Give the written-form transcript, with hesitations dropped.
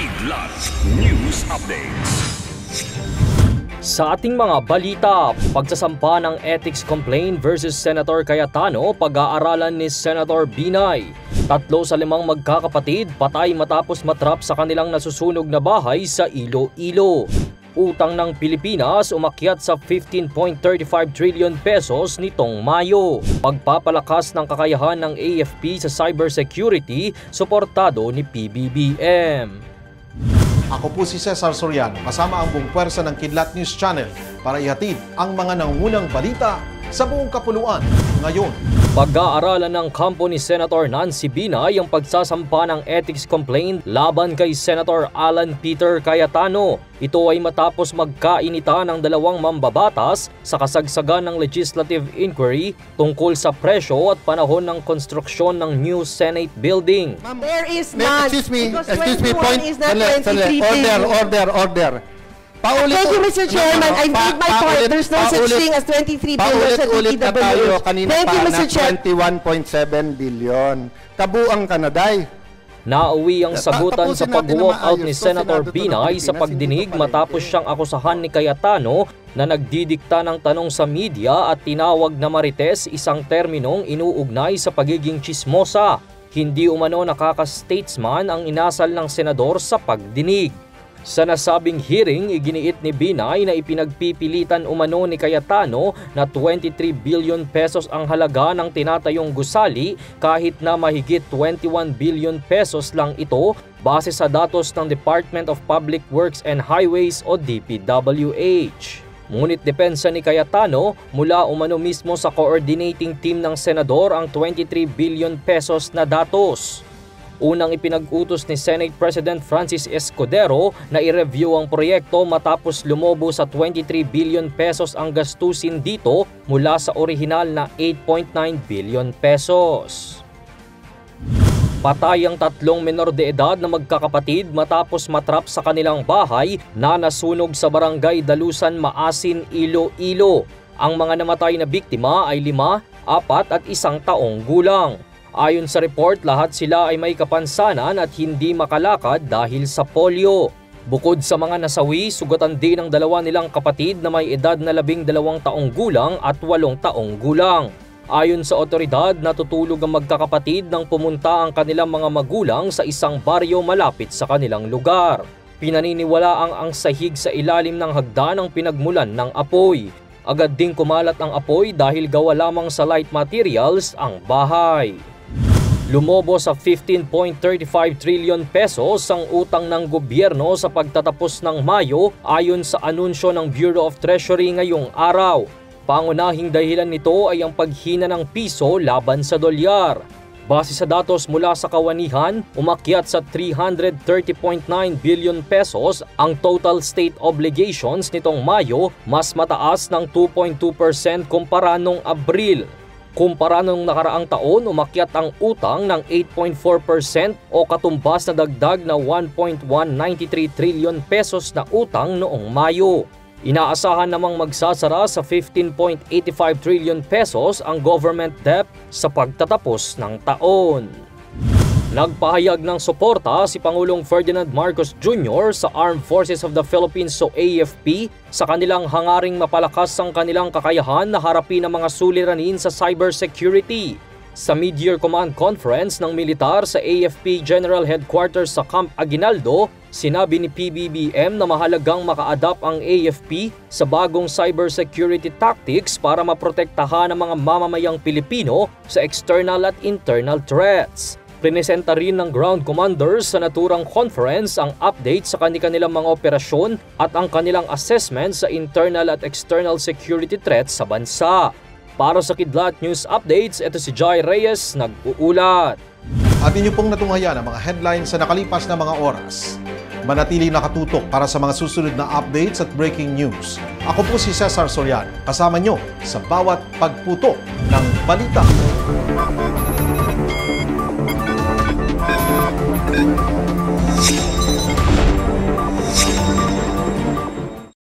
Kidlat News Updates. Sa ating mga balita, pagsasampa ng ethics complaint versus Senator Cayetano, pag-aaralan ni Senator Binay. 3 sa 5 magkakapatid patay matapos matrap sa kanilang nasusunog na bahay sa Iloilo. Utang ng Pilipinas umakyat sa 15.35 trillion pesos nitong Mayo. Pagpapalakas ng kakayahan ng AFP sa cybersecurity, suportado ni PBBM. Ako po si Cesar Soriano, kasama ang buong pwersa ng Kidlat News Channel para ihatid ang mga nangungunang balita sa buong kapuluan ngayon. Pag-aaralan ng kampo ni Senator Nancy Binay ang pagsasampa ng ethics complaint laban kay Senator Alan Peter Cayetano. Ito ay matapos magkainita ng 2 mambabatas sa kasagsagan ng legislative inquiry tungkol sa presyo at panahon ng konstruksyon ng new Senate building. There is none. Excuse me, Point point. is not 23 billion. Order. Thank you, Mr. Chairman. I made my point. There's no such thing as 23 billion sa Paulit-ulit na tayo kanina Thank you, pa Mr. na Chairman. 21.7 billion. Kabuang Kanaday. Nauwi ang sagutan sa Tapusin natin na pag-walk out maayos ni to, Senator Senado to ng Binay sa Pilipinas, pagdinig hindi to matapos siyang akusahan ni Cayetano na nagdidikta ng tanong sa media at tinawag na marites, isang terminong inuugnay sa pagiging tsismosa. Hindi umano nakaka-statesman ang inasal ng senador sa pagdinig. Sa nasabing hearing, iginiit ni Binay na ipinagpipilitan umano ni Cayetano na 23 billion pesos ang halaga ng tinatayong gusali kahit na mahigit 21 billion pesos lang ito base sa datos ng Department of Public Works and Highways o DPWH. Ngunit depensa ni Cayetano, mula umano mismo sa coordinating team ng senador ang 23 billion pesos na datos. Unang ipinag-utos ni Senate President Francis Escudero na i-review ang proyekto matapos lumobo sa 23 billion pesos ang gastusin dito mula sa orihinal na 8.9 billion pesos. Patay ang 3 menor de edad na magkakapatid matapos matrap sa kanilang bahay na nasunog sa barangay Dalusan, Maasin, Iloilo. Ang mga namatay na biktima ay 5, 4 at 1 taong gulang. Ayon sa report, lahat sila ay may kapansanan at hindi makalakad dahil sa polio. Bukod sa mga nasawi, sugatan din ang 2 nilang kapatid na may edad na 12 taong gulang at 8 taong gulang. Ayon sa otoridad, natutulog ang magkakapatid nang pumunta ang kanilang mga magulang sa isang baryo malapit sa kanilang lugar. Pinaniniwalaang ang sahig sa ilalim ng hagdan ang pinagmulan ng apoy. Agad ding kumalat ang apoy dahil gawa lamang sa light materials ang bahay. Lumobo sa 15.35 trillion pesos ang utang ng gobyerno sa pagtatapos ng Mayo ayon sa anunsyo ng Bureau of Treasury ngayong araw. Pangunahing dahilan nito ay ang paghina ng piso laban sa dolyar. Base sa datos mula sa kawanihan, umakyat sa 330.9 billion pesos ang total state obligations nitong Mayo, mas mataas ng 2.2% kumpara noong Abril. Kumpara nung nakaraang taon, umakyat ang utang ng 8.4% o katumbas na dagdag na 1.193 trillion pesos na utang noong Mayo. Inaasahan namang magsasara sa 15.85 trillion pesos ang government debt sa pagtatapos ng taon. Nagpahayag ng suporta si Pangulong Ferdinand Marcos Jr. sa Armed Forces of the Philippines o AFP sa kanilang hangaring mapalakas ang kanilang kakayahan na harapin ang mga suliranin sa cybersecurity. Sa Mid-Year Command Conference ng militar sa AFP General Headquarters sa Camp Aguinaldo, sinabi ni PBBM na mahalagang maka-adapt ang AFP sa bagong cybersecurity tactics para maprotektahan ang mga mamamayang Pilipino sa external at internal threats. Prinesenta rin ng ground commanders sa naturang conference ang update sa kanilang mga operasyon at ang kanilang assessment sa internal at external security threats sa bansa. Para sa Kidlat News Updates, ito si Jai Reyes, nag-uulat. At inyo pong natunghayan ang mga headlines sa nakalipas na mga oras. Manatili nakatutok para sa mga susunod na updates at breaking news. Ako po si Cesar Soriano, kasama nyo sa bawat pagputok ng balita.